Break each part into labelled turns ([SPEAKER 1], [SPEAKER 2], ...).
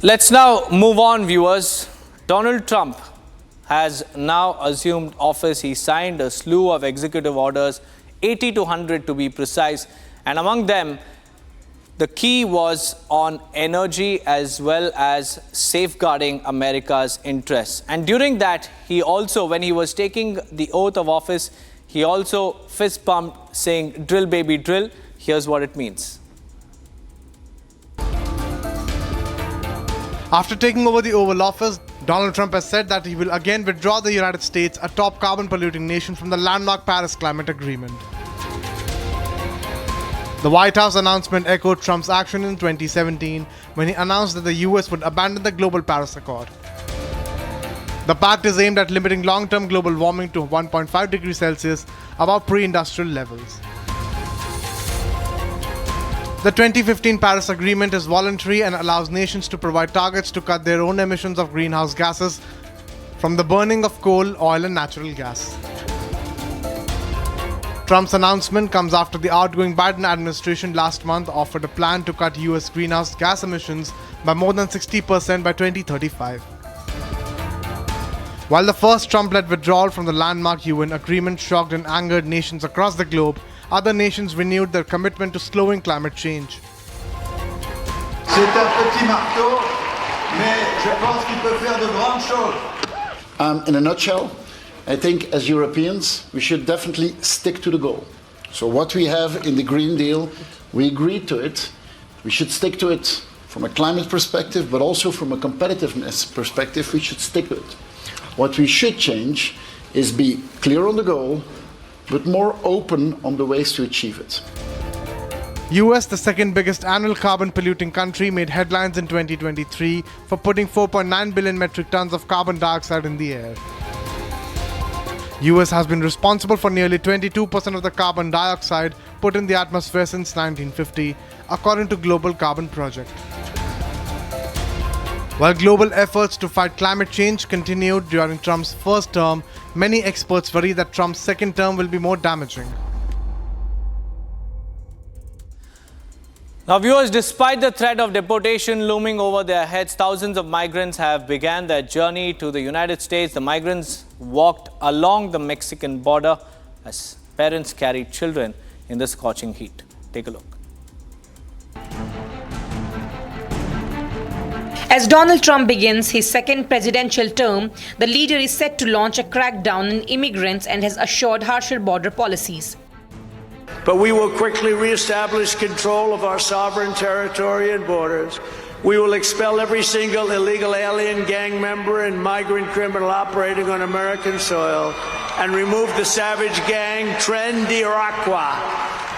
[SPEAKER 1] Let's now move on, viewers. Donald Trump has now assumed office. He signed a slew of executive orders, 80 to 100 to be precise. And among them, the key was on energy as well as safeguarding America's interests. And during that, he also, when he was taking the oath of office, he also fist pumped saying, "Drill, baby, drill." Here's what it means.
[SPEAKER 2] After taking over the Oval Office, Donald Trump has said that he will again withdraw the United States, a top carbon-polluting nation, from the landmark Paris Climate Agreement. The White House announcement echoed Trump's action in 2017 when he announced that the US would abandon the global Paris Accord. The pact is aimed at limiting long-term global warming to 1.5 degrees Celsius above pre-industrial levels. The 2015 Paris Agreement is voluntary and allows nations to provide targets to cut their own emissions of greenhouse gases from the burning of coal, oil, and natural gas. Trump's announcement comes after the outgoing Biden administration last month offered a plan to cut US greenhouse gas emissions by more than 60% by 2035. While the first Trump-led withdrawal from the landmark UN agreement shocked and angered nations across the globe, other nations renewed their commitment to slowing climate change.
[SPEAKER 3] C'est un petit marteau, mais je pense qu'il peut faire de grandes choses.
[SPEAKER 4] In a nutshell, I think as Europeans, we should definitely stick to the goal. So what we have in the Green Deal, we agreed to it. We should stick to it from a climate perspective, but also from a competitiveness perspective, we should stick to it. What we should change is be clear on the goal, but more open on the ways to achieve it.
[SPEAKER 2] US, the second biggest annual carbon polluting country, made headlines in 2023 for putting 4.9 billion metric tons of carbon dioxide in the air. US has been responsible for nearly 22% of the carbon dioxide put in the atmosphere since 1950, according to Global Carbon Project. While global efforts to fight climate change continued during Trump's first term, many experts worry that Trump's second term will be more damaging.
[SPEAKER 1] Now, viewers, despite the threat of deportation looming over their heads, thousands of migrants have begun their journey to the United States. The migrants walked along the Mexican border as parents carried children in the scorching heat. Take a look.
[SPEAKER 5] As Donald Trump begins his second presidential term, the leader is set to launch a crackdown on immigrants and has assured harsher border policies.
[SPEAKER 6] But we will quickly reestablish control of our sovereign territory and borders. We will expel every single illegal alien, gang member, and migrant criminal operating on American soil and remove the savage gang Tren de Aragua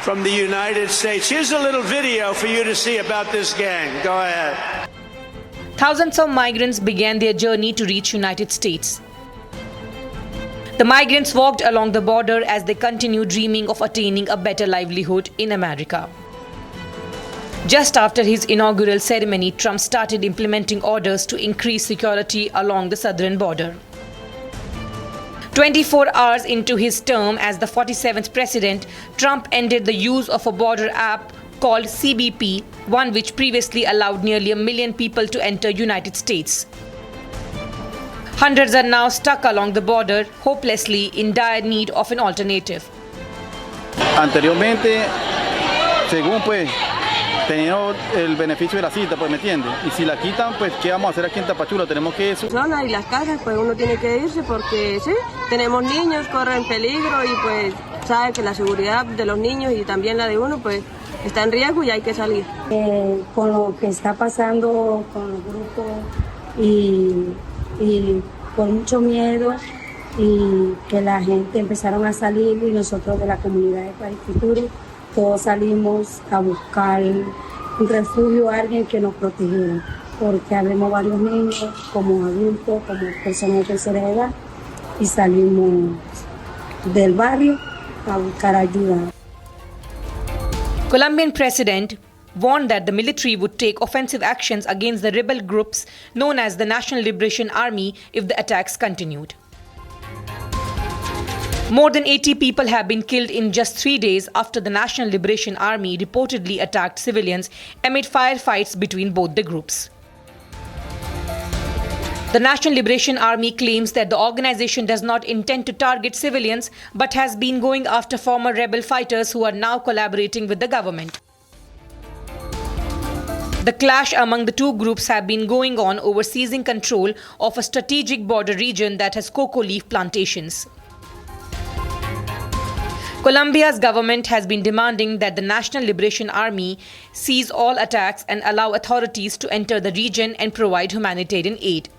[SPEAKER 6] from the United States. Here's a little video for you to see about this gang. Go ahead.
[SPEAKER 5] Thousands of migrants began their journey to reach United States. The migrants walked along the border as they continued dreaming of attaining a better livelihood in America. Just after his inaugural ceremony, Trump started implementing orders to increase security along the southern border. 24 hours into his term as the 47th president, Trump ended the use of a border app called CBP, one which previously allowed nearly 1 million people to enter United States. Hundreds are now stuck along the border, hopelessly in dire need of an alternative.
[SPEAKER 7] Anteriormente, según pues, teníamos el beneficio de la cita, pues me entiende. Y si la quitan, pues ¿qué vamos a hacer aquí en Tapachula? Tenemos que eso.
[SPEAKER 8] Y las casas, pues uno tiene que irse porque sí, tenemos niños, corren peligro y pues sabe que la seguridad de los niños y también la de uno, pues está en riesgo y hay que salir.
[SPEAKER 9] Con lo que está pasando con los grupos y con mucho miedo y que la gente empezaron a salir y nosotros de la comunidad de País Futuro todos salimos a buscar un refugio, alguien que nos protegiera, porque habemos varios niños, como adultos, como personas de tercera edad, y salimos del barrio a buscar ayuda.
[SPEAKER 5] Colombian president warned that the military would take offensive actions against the rebel groups known as the National Liberation Army if the attacks continued. More than 80 people have been killed in just 3 days after the National Liberation Army reportedly attacked civilians amid firefights between both the groups. The National Liberation Army claims that the organization does not intend to target civilians but has been going after former rebel fighters who are now collaborating with the government. The clash among the two groups have been going on over seizing control of a strategic border region that has cocoa leaf plantations. Colombia's government has been demanding that the National Liberation Army cease all attacks and allow authorities to enter the region and provide humanitarian aid.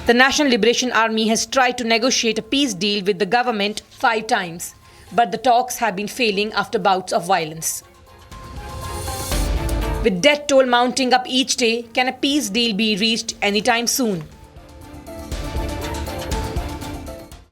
[SPEAKER 5] The National Liberation Army has tried to negotiate a peace deal with the government 5 times, but the talks have been failing after bouts of violence. With death toll mounting up each day, can a peace deal be reached anytime soon?